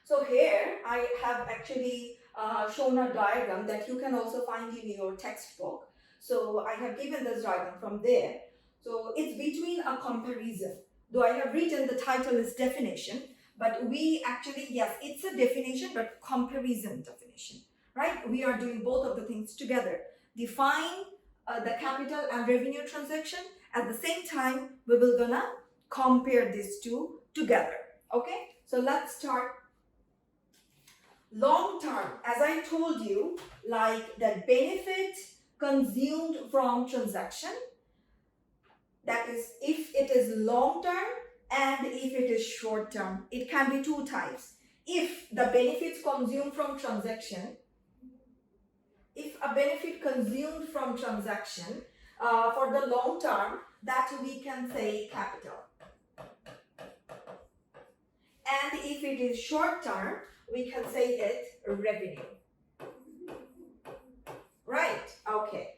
So here I have actually shown a diagram that you can also find in your textbook. So I have given this diagram from there. So it's between a comparison. Though I have written the title is definition, but we actually, yes, it's a definition, but comparison definition, right? We are doing both of the things together. Define the capital and revenue transaction. At the same time, we will gonna compare these two together. Okay, so let's start. Long term, as I told you, like the benefit consumed from transaction, that is if it is long term and if it is short term. It can be two types. If the benefits consumed from transaction, if a benefit consumed from transaction for the long term, that we can say capital. And if it is short term, we can say it revenue. Right, okay.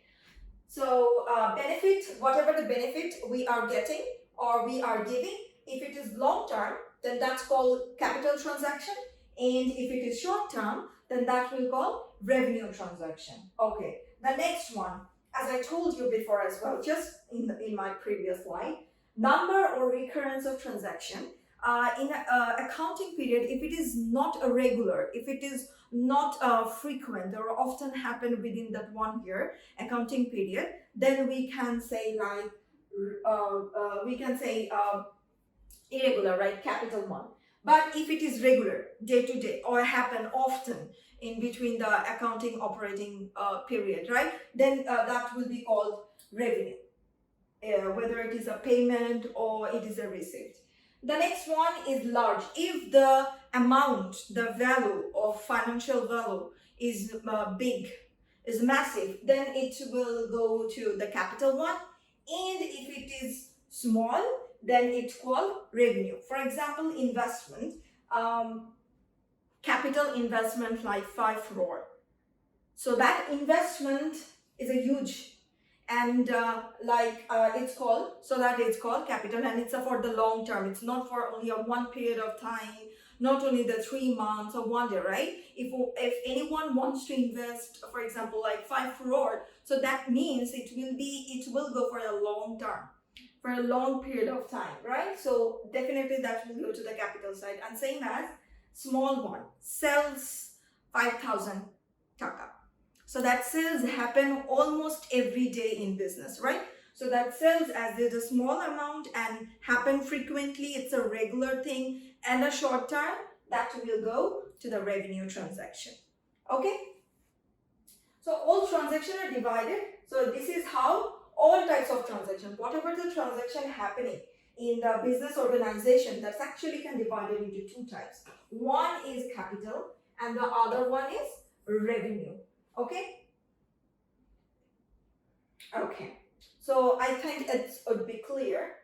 So benefit, whatever the benefit we are getting or we are giving, if it is long term, then that's called capital transaction. And if it is short term, then that will call revenue transaction. Okay, the next one, as I told you before as well, just in my previous slide, number or recurrence of transaction. In accounting period, if it is not a regular, if it is not frequent or often happen within that 1 year accounting period, then we can say like irregular, right? Capital one. But if it is regular, day to day, or happen often in between the accounting operating period, right? Then that will be called revenue, whether it is a payment or it is a receipt. The next one is large. If the amount, the value of financial value is big, is massive, then it will go to the capital one. And if it is small, then it's called revenue. For example, investment, capital investment like 5 crore. So that investment is a huge, and it's called capital, and it's for the long term. It's not for only a one period of time, not only the 3 months or 1 day, right? If anyone wants to invest, for example, like 5 crore, so that means it will go for a long term, for a long period of time, right? So definitely that will go to the capital side. And same as small one, sells 5,000 taka. So that sales happen almost every day in business, right? So that sales, as there's a small amount and happen frequently, it's a regular thing, and a short term, that will go to the revenue transaction. Okay? So all transactions are divided. So this is how all types of transactions, whatever the transaction happening in the business organization, that's actually can divide it into 2 types. One is capital and the other one is revenue. Okay? Okay. So I think it would be clear